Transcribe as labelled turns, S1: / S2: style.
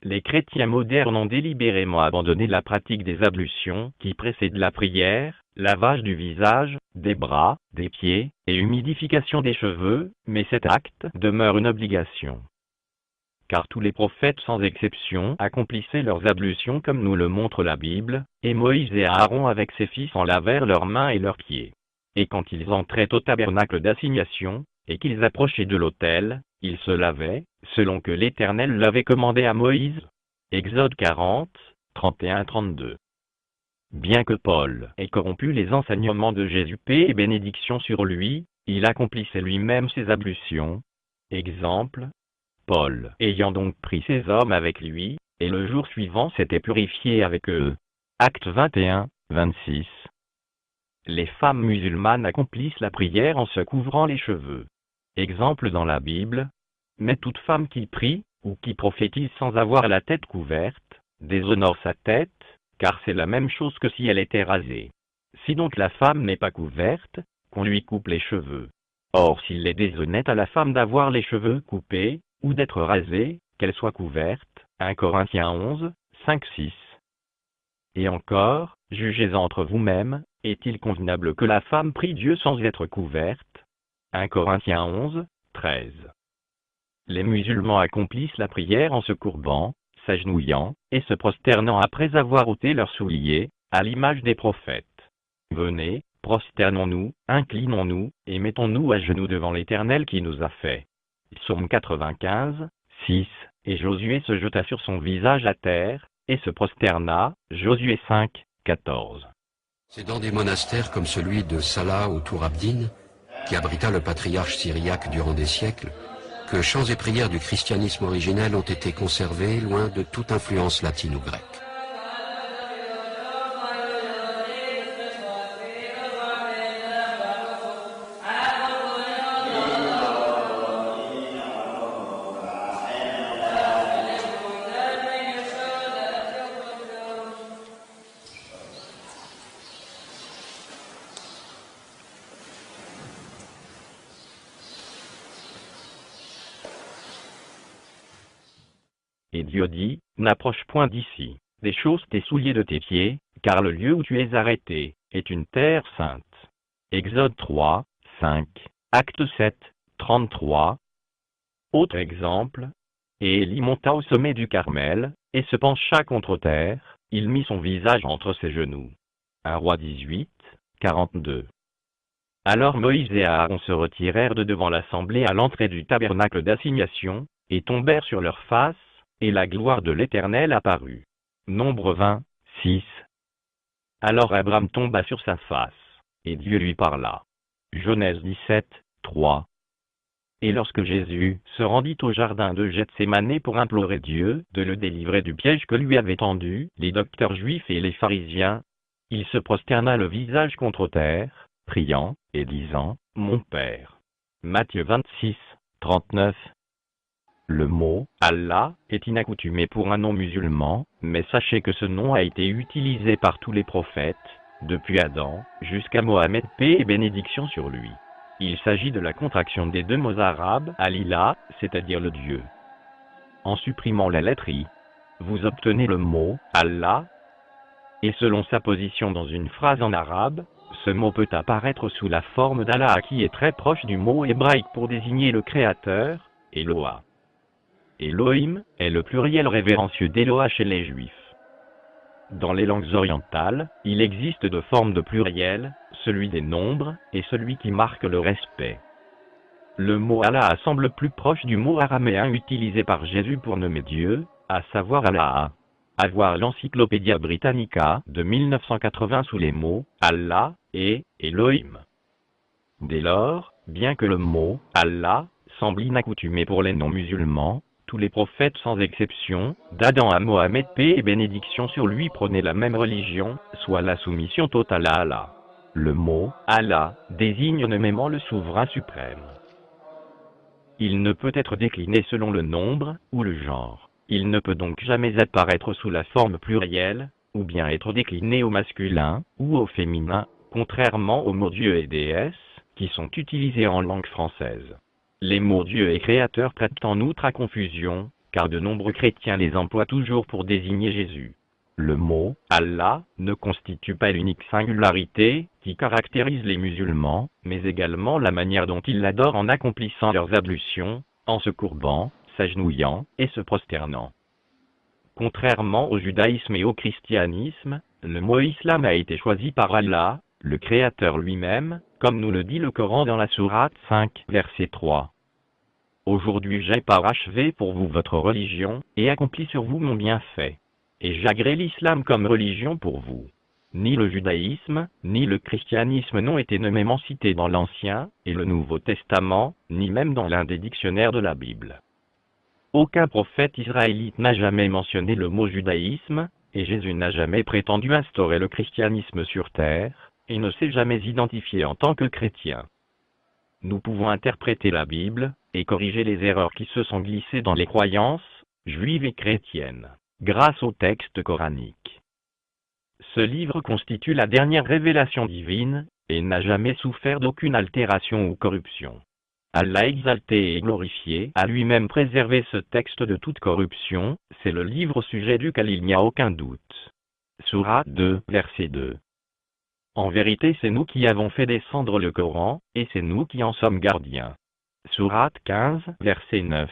S1: les chrétiens modernes ont délibérément abandonné la pratique des ablutions qui précèdent la prière, lavage du visage, des bras, des pieds, et humidification des cheveux, mais cet acte demeure une obligation. Car tous les prophètes sans exception accomplissaient leurs ablutions comme nous le montre la Bible, et Moïse et Aaron avec ses fils en lavèrent leurs mains et leurs pieds. Et quand ils entraient au tabernacle d'assignation, et qu'ils approchaient de l'autel, ils se lavaient, selon que l'Éternel l'avait commandé à Moïse. Exode 40, 31-32. Bien que Paul ait corrompu les enseignements de Jésus, paix et bénédiction sur lui, il accomplissait lui-même ses ablutions. Exemple, Paul ayant donc pris ces hommes avec lui, et le jour suivant s'était purifié avec eux. Acte 21, 26. Les femmes musulmanes accomplissent la prière en se couvrant les cheveux. Exemple dans la Bible, mais toute femme qui prie, ou qui prophétise sans avoir la tête couverte, déshonore sa tête, car c'est la même chose que si elle était rasée. Si donc la femme n'est pas couverte, qu'on lui coupe les cheveux. Or s'il est déshonnête à la femme d'avoir les cheveux coupés, ou d'être rasée, qu'elle soit couverte, 1 Corinthiens 11, 5-6. Et encore, jugez entre vous-mêmes, est-il convenable que la femme prie Dieu sans être couverte? 1 Corinthiens 11, 13. Les musulmans accomplissent la prière en se courbant, s'agenouillant, et se prosternant après avoir ôté leurs souliers, à l'image des prophètes. Venez, prosternons-nous, inclinons-nous, et mettons-nous à genoux devant l'Éternel qui nous a fait. Psaume 95, 6, et Josué se jeta sur son visage à terre, et se prosterna, Josué 5, 14.
S2: C'est dans des monastères comme celui de Salah ou Tour-Abdin, qui abrita le patriarche syriaque durant des siècles, que chants et prières du christianisme originel ont été conservés loin de toute influence latine ou grecque.
S1: Et Dieu dit, n'approche point d'ici, déchausse tes souliers de tes pieds, car le lieu où tu es arrêté est une terre sainte. Exode 3, 5, Acte 7, 33. Autre exemple, et Élie monta au sommet du Carmel, et se pencha contre terre, il mit son visage entre ses genoux. 1 Roi 18, 42. Alors Moïse et Aaron se retirèrent de devant l'assemblée à l'entrée du tabernacle d'assignation, et tombèrent sur leurs faces, et la gloire de l'Éternel apparut. Nombre 20, 6. Alors Abraham tomba sur sa face, et Dieu lui parla. Genèse 17, 3. Et lorsque Jésus se rendit au jardin de Gethsémané pour implorer Dieu de le délivrer du piège que lui avaient tendu les docteurs juifs et les pharisiens, il se prosterna le visage contre terre, priant, et disant, « Mon Père. » Matthieu 26, 39. Le mot « Allah » est inaccoutumé pour un nom musulman, mais sachez que ce nom a été utilisé par tous les prophètes, depuis Adam, jusqu'à Mohammed, paix et bénédiction sur lui. Il s'agit de la contraction des deux mots arabes « al-ilah », c'est-à-dire le Dieu. En supprimant la lettre I, vous obtenez le mot « Allah », et selon sa position dans une phrase en arabe, ce mot peut apparaître sous la forme d'Allah qui est très proche du mot hébraïque pour désigner le Créateur, Eloah. Elohim est le pluriel révérencieux d'Eloah chez les Juifs. Dans les langues orientales, il existe deux formes de pluriel, celui des nombres et celui qui marque le respect. Le mot Allah semble plus proche du mot araméen utilisé par Jésus pour nommer Dieu, à savoir Allah. À voir l'Encyclopédia Britannica de 1980 sous les mots Allah et Elohim. Dès lors, bien que le mot Allah semble inaccoutumé pour les non-musulmans, tous les prophètes sans exception, d'Adam à Mohammed, paix et bénédiction sur lui, prônaient la même religion, soit la soumission totale à Allah. Le mot « Allah » désigne nommément le souverain suprême. Il ne peut être décliné selon le nombre ou le genre. Il ne peut donc jamais apparaître sous la forme plurielle, ou bien être décliné au masculin ou au féminin, contrairement aux mots Dieu et déesse, qui sont utilisés en langue française. Les mots Dieu et Créateur prêtent en outre à confusion, car de nombreux chrétiens les emploient toujours pour désigner Jésus. Le mot « Allah » ne constitue pas l'unique singularité qui caractérise les musulmans, mais également la manière dont ils l'adorent en accomplissant leurs ablutions, en se courbant, s'agenouillant et se prosternant. Contrairement au judaïsme et au christianisme, le mot islam a été choisi par Allah, le Créateur lui-même, comme nous le dit le Coran dans la sourate 5, verset 3. Aujourd'hui j'ai parachevé pour vous votre religion, et accompli sur vous mon bienfait. Et j'agrée l'islam comme religion pour vous. Ni le judaïsme, ni le christianisme n'ont été nommément cités dans l'Ancien et le Nouveau Testament, ni même dans l'un des dictionnaires de la Bible. Aucun prophète israélite n'a jamais mentionné le mot judaïsme, et Jésus n'a jamais prétendu instaurer le christianisme sur terre, et ne s'est jamais identifié en tant que chrétien. Nous pouvons interpréter la Bible, et corriger les erreurs qui se sont glissées dans les croyances, juives et chrétiennes, grâce au texte coranique. Ce livre constitue la dernière révélation divine, et n'a jamais souffert d'aucune altération ou corruption. Allah exalté et glorifié a lui-même préservé ce texte de toute corruption, c'est le livre au sujet duquel il n'y a aucun doute. Sourate 2, verset 2. En vérité c'est nous qui avons fait descendre le Coran, et c'est nous qui en sommes gardiens. Sourate 15, verset 9.